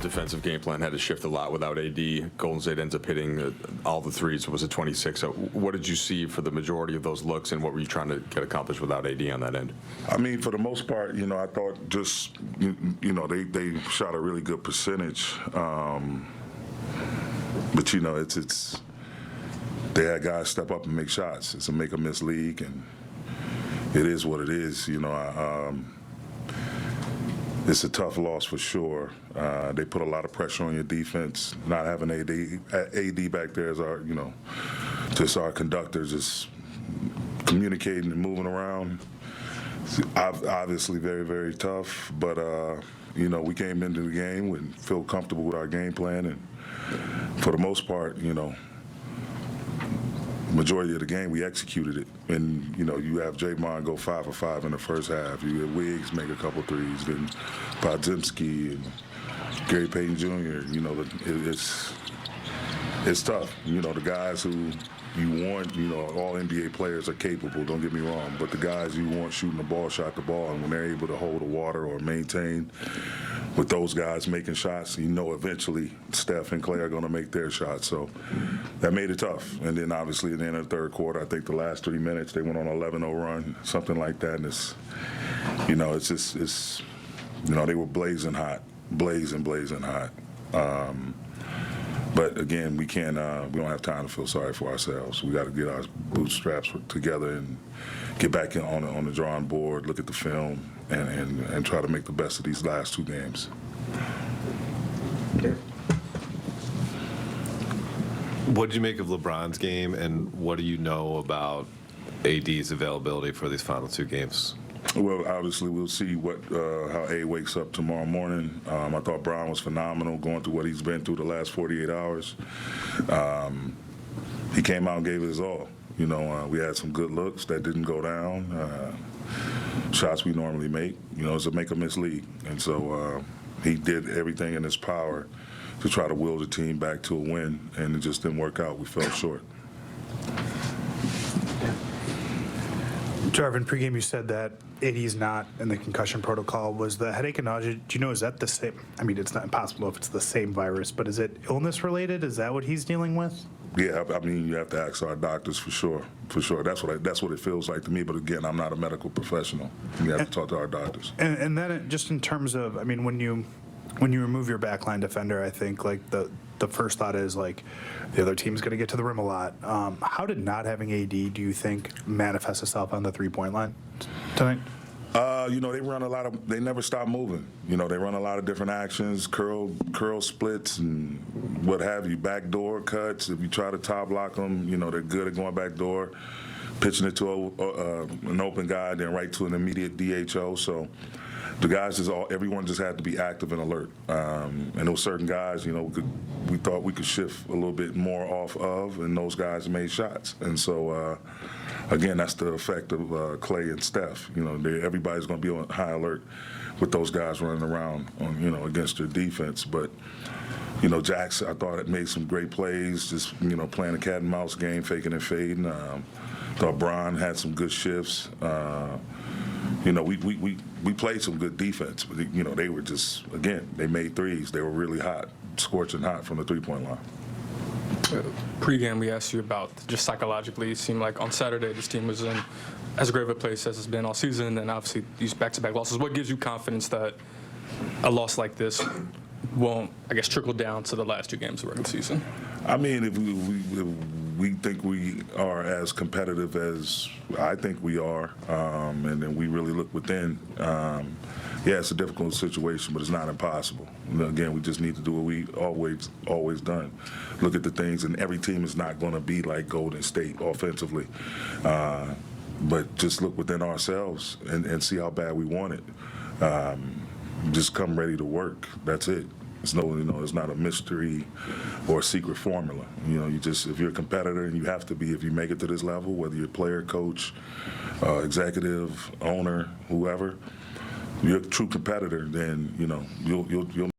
defensive game plan had to shift a lot without AD. Golden State ends up hitting all the threes. Was it 26? So what did you see for the majority of those looks, and what were you trying to get accomplished without AD on that end? I mean, for the most part, I thought just, they shot a really good percentage. But, it's they had guys step up and make shots. It's a make-or-miss league, and it is what it is. It's a tough loss for sure. They put a lot of pressure on your defense. Not having AD back there as our, just our conductors, just communicating and moving around. Obviously very, very tough, but we came into the game and feel comfortable with our game plan, and for the most part, majority of the game we executed it. And you have Draymond go 5 for 5 in the first half. You have Wiggs make a couple threes, then Podzimski and Gary Payton Jr. It's tough. The guys who you want, all NBA players are capable, don't get me wrong, but the guys you want shooting the ball, shot the ball, and when they're able to hold the water or maintain with those guys making shots, eventually Steph and Clay are going to make their shots. So that made it tough. And then obviously at the end of the third quarter, I think the last 3 minutes, they went on an 11-0 run, something like that. And it's, they were blazing hot, blazing hot. But again, we can't. We don't have time to feel sorry for ourselves. We got to get our bootstraps together and get back on the drawing board, look at the film, and try to make the best of these last 2 games. What did you make of LeBron's game, and what do you know about AD's availability for these final 2 games? Well, obviously, we'll see how A wakes up tomorrow morning. I thought Brown was phenomenal going through what he's been through the last 48 hours. He came out and gave it his all. We had some good looks that didn't go down. Shots we normally make. It's a make-or-miss league. And so he did everything in his power to try to will the team back to a win, and it just didn't work out. We fell short. Darvin, pregame you said that AD's not in the concussion protocol. Was the headache and nausea, do you know, is that the same? I mean, it's not impossible to know if it's the same virus, but is it illness-related? Is that what he's dealing with? Yeah, I mean, you have to ask our doctors for sure. For sure. That's what it feels like to me. But again, I'm not a medical professional. You have to talk to our doctors. And then just in terms of, I mean, when you remove your backline defender, I think like the first thought is like the other team's going to get to the rim a lot. How did not having AD, do you think, manifest itself on the three-point line tonight? They run a lot of. They never stop moving. They run a lot of different actions, curl splits, and what have you. Backdoor cuts. If you try to top block them, they're good at going backdoor, pitching it to an open guy, then right to an immediate DHO. So the guys everyone just had to be active and alert. And there were certain guys, we thought we could shift a little bit more off of, and those guys made shots. And so, again, that's the effect of Clay and Steph. Everybody's going to be on high alert with those guys running around, against their defense. But, Jackson, I thought it made some great plays, just, playing a cat and mouse game, faking and fading. Thought Bron had some good shifts. We played some good defense, but they were just, again, they made threes. They were really hot, scorching hot from the three-point line. Pre-game, we asked you about just psychologically. It seemed like on Saturday this team was in as great of a place as it's been all season, and obviously these back-to-back losses. What gives you confidence that a loss like this won't, I guess, trickle down to the last 2 games of the regular season? I mean, if we think we are as competitive as I think we are, and then we really look within, yeah, it's a difficult situation, but it's not impossible. Again, we just need to do what we always done. Look at the things, and every team is not going to be like Golden State offensively. But just look within ourselves and see how bad we want it. Just come ready to work. That's it. It's not a mystery or a secret formula. If you're a competitor, and you have to be if you make it to this level, whether you're player, coach, executive, owner, whoever, you're a true competitor, then you'll